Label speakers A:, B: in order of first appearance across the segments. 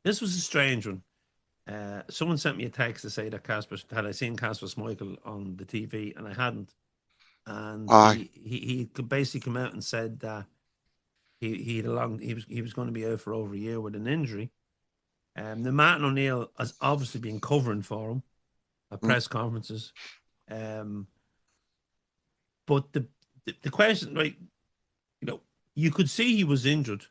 A: this was a strange one. Someone sent me a text to say that had I seen Kasper Schmeichel on the TV, and I hadn't. And he could basically come out and said that he was going to be out for over a year with an injury. The Martin O'Neill has obviously been covering for him at press conferences. But the question, right? You could see he was injured.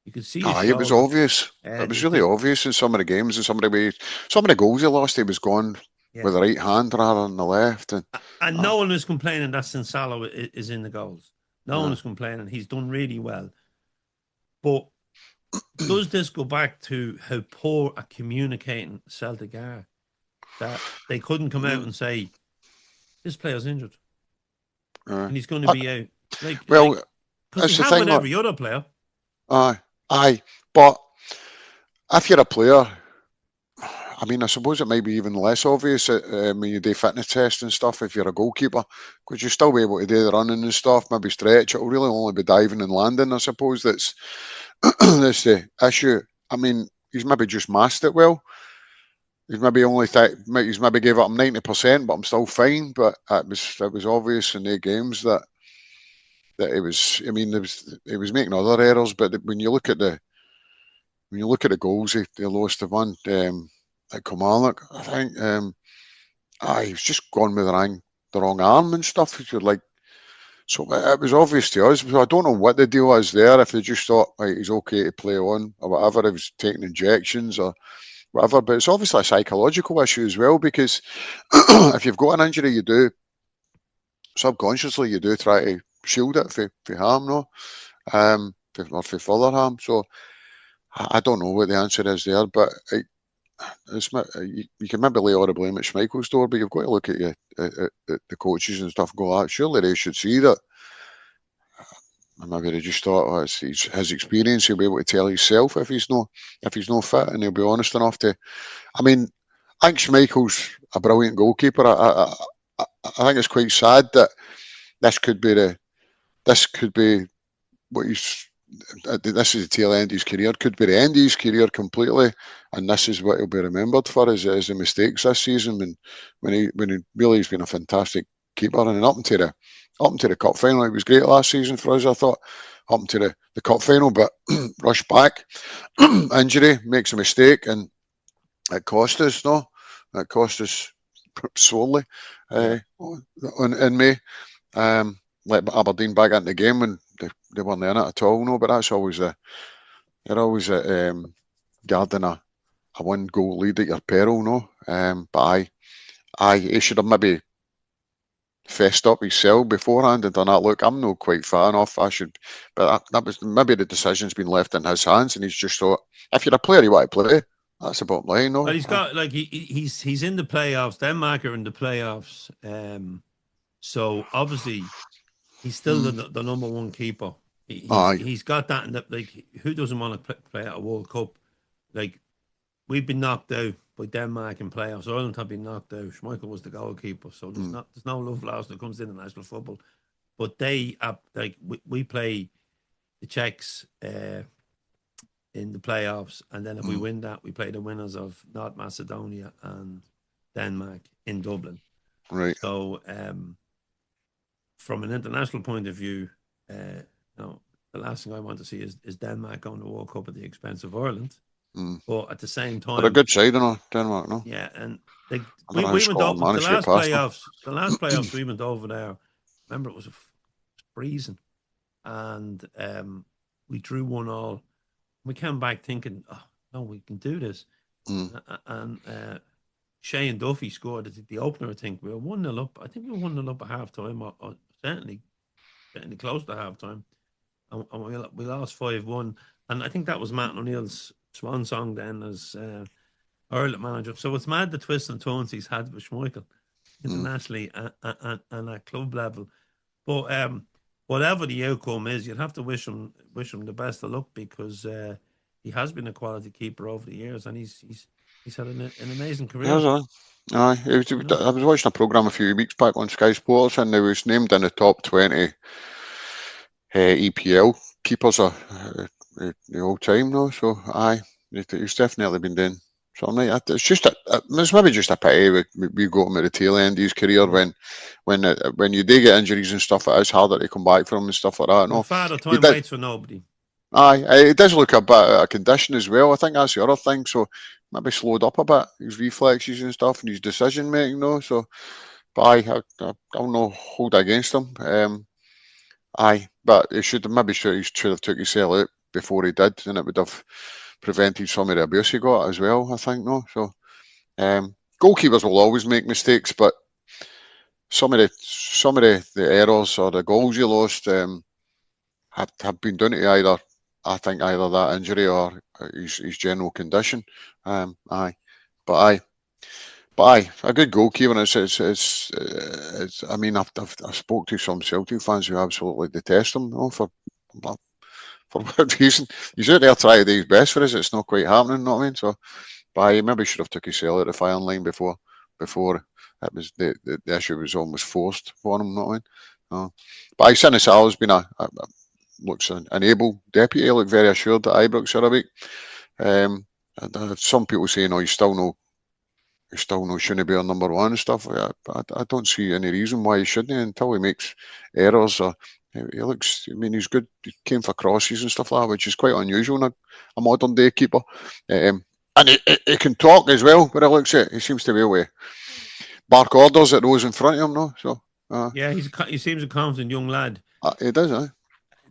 A: You could see
B: it was obvious. It was really obvious in some of the games and some of the goals he lost. He was gone with the right hand rather than the left.
A: And no one is complaining that Sinsalo is in the goals. No one is complaining. He's done really well. But does this go back to how poor at communicating Celtic are? That they couldn't come out and say, this player's injured. And he's going to be out. Because we have with every other player.
B: Aye. But if you're a player, I mean, I suppose it might be even less obvious when you do fitness tests and stuff if you're a goalkeeper, because you'll still be able to do the running and stuff, maybe stretch. It'll really only be diving and landing, I suppose, that's the issue. I mean, he's maybe just masked it well. He's maybe he's maybe gave up 90%, but I'm still fine. But it was obvious in the games that it was. I mean, he was making other errors, but when you look at the goals, he lost the one at Kilmarnock, I think. He was just gone with the wrong arm and stuff. So it was obvious to us. So I don't know what the deal is there. If they just thought, right, he's okay to play on or whatever, he was taking injections or whatever. But it's obviously a psychological issue as well, because if you've got an injury, you do subconsciously try to shield it for harm, no, or for further harm. So I don't know what the answer is there, but you can maybe lay all the blame at Schmeichel's door, but you've got to look at the coaches and stuff and go, surely they should see that. Maybe they just thought, it's his experience, he'll be able to tell himself if he's no fit, and he'll be honest enough to. I mean, I think Schmeichel's a brilliant goalkeeper. I think it's quite sad that this could be what he's. This is the tail end of his career. Could be the end of his career completely, and this is what he'll be remembered for: is the mistakes this season. When he really has been a fantastic keeper, and up to the cup final, it was great last season for us. I thought up to the cup final, but rushed back, injury, makes a mistake, and it cost us. No, it cost us sorely in May. Let Aberdeen back into the game when they weren't in it at all. No, but that's always you're always guarding a 1-goal lead at your peril. No, but he should have maybe fessed up himself beforehand and done that. Look, I'm not quite far enough. I should, but that was maybe the decision's been left in his hands, and he's just thought, if you're a player, you want to play. That's the bottom line. No,
A: but he's got he's in the playoffs. Denmark are in the playoffs. So obviously he's still the number one keeper. He's got that. Who doesn't want to play at a World Cup? We've been knocked out by Denmark in playoffs. Ireland have been knocked out. Schmeichel was the goalkeeper, so there's no love lost that comes into national football. But they we play the Czechs in the playoffs, and then if we win that, we play the winners of North Macedonia and Denmark in Dublin.
B: Right.
A: So from an international point of view, the last thing I want to see is Denmark going to World Cup at the expense of Ireland. But at the same time,
B: they're a good side, Denmark, no?
A: Yeah, and we went over the last playoffs. We went over there. Remember, it was freezing, and we drew 1-1. We came back thinking, "Oh no, we can do this." And Shane Duffy scored the opener. I think we were 1-0 up. I think we were 1-0 up at half time, or certainly close to half time, and we lost 5-1. And I think that was Martin O'Neill's swan song then as Ireland manager. So it's mad the twists and turns he's had with Schmeichel internationally and at club level. But whatever the outcome is, you'd have to wish him the best of luck, because he has been a quality keeper over the years, and he's had an amazing career.
B: I was watching a programme a few weeks back on Sky Sports, and he was named in the top 20 EPL keepers of the whole time, no? So He's definitely been doing something. It's maybe just a pity we got him at the tail end of his career when you do get injuries and stuff. It's harder to come back from and stuff like that. No,
A: Father Time waits for nobody.
B: Aye, it does look a bit out of condition as well. I think that's the other thing. So maybe slowed up a bit, his reflexes and stuff, and his decision making. No, so but I'll not hold against him. But he should have took his cell out before he did, and it would have prevented some of the abuse he got as well. I think no. So goalkeepers will always make mistakes, but some of the errors or the goals you lost have been done to either that injury or his general condition. A good goalkeeper. I mean, I've spoke to some Celtic fans who absolutely detest him. For what reason? He's out there trying to do his best for us. It's not quite happening. You know what I mean? So, but he maybe should have took his cell out the firing line before it was the issue was almost forced for him. You know what I mean? But Sinisal has been looks an able deputy. Look very assured at Ibrox the other week. Some people saying, "Oh, he still shouldn't be on number one and stuff." I don't see any reason why he shouldn't until he makes errors. Or he looks. I mean, he's good. He came for crosses and stuff like that, which is quite unusual in a modern day keeper. And he can talk as well. But it looks at, he seems to be able to bark orders at those in front of him. No, so
A: yeah, he seems a confident young lad.
B: He does,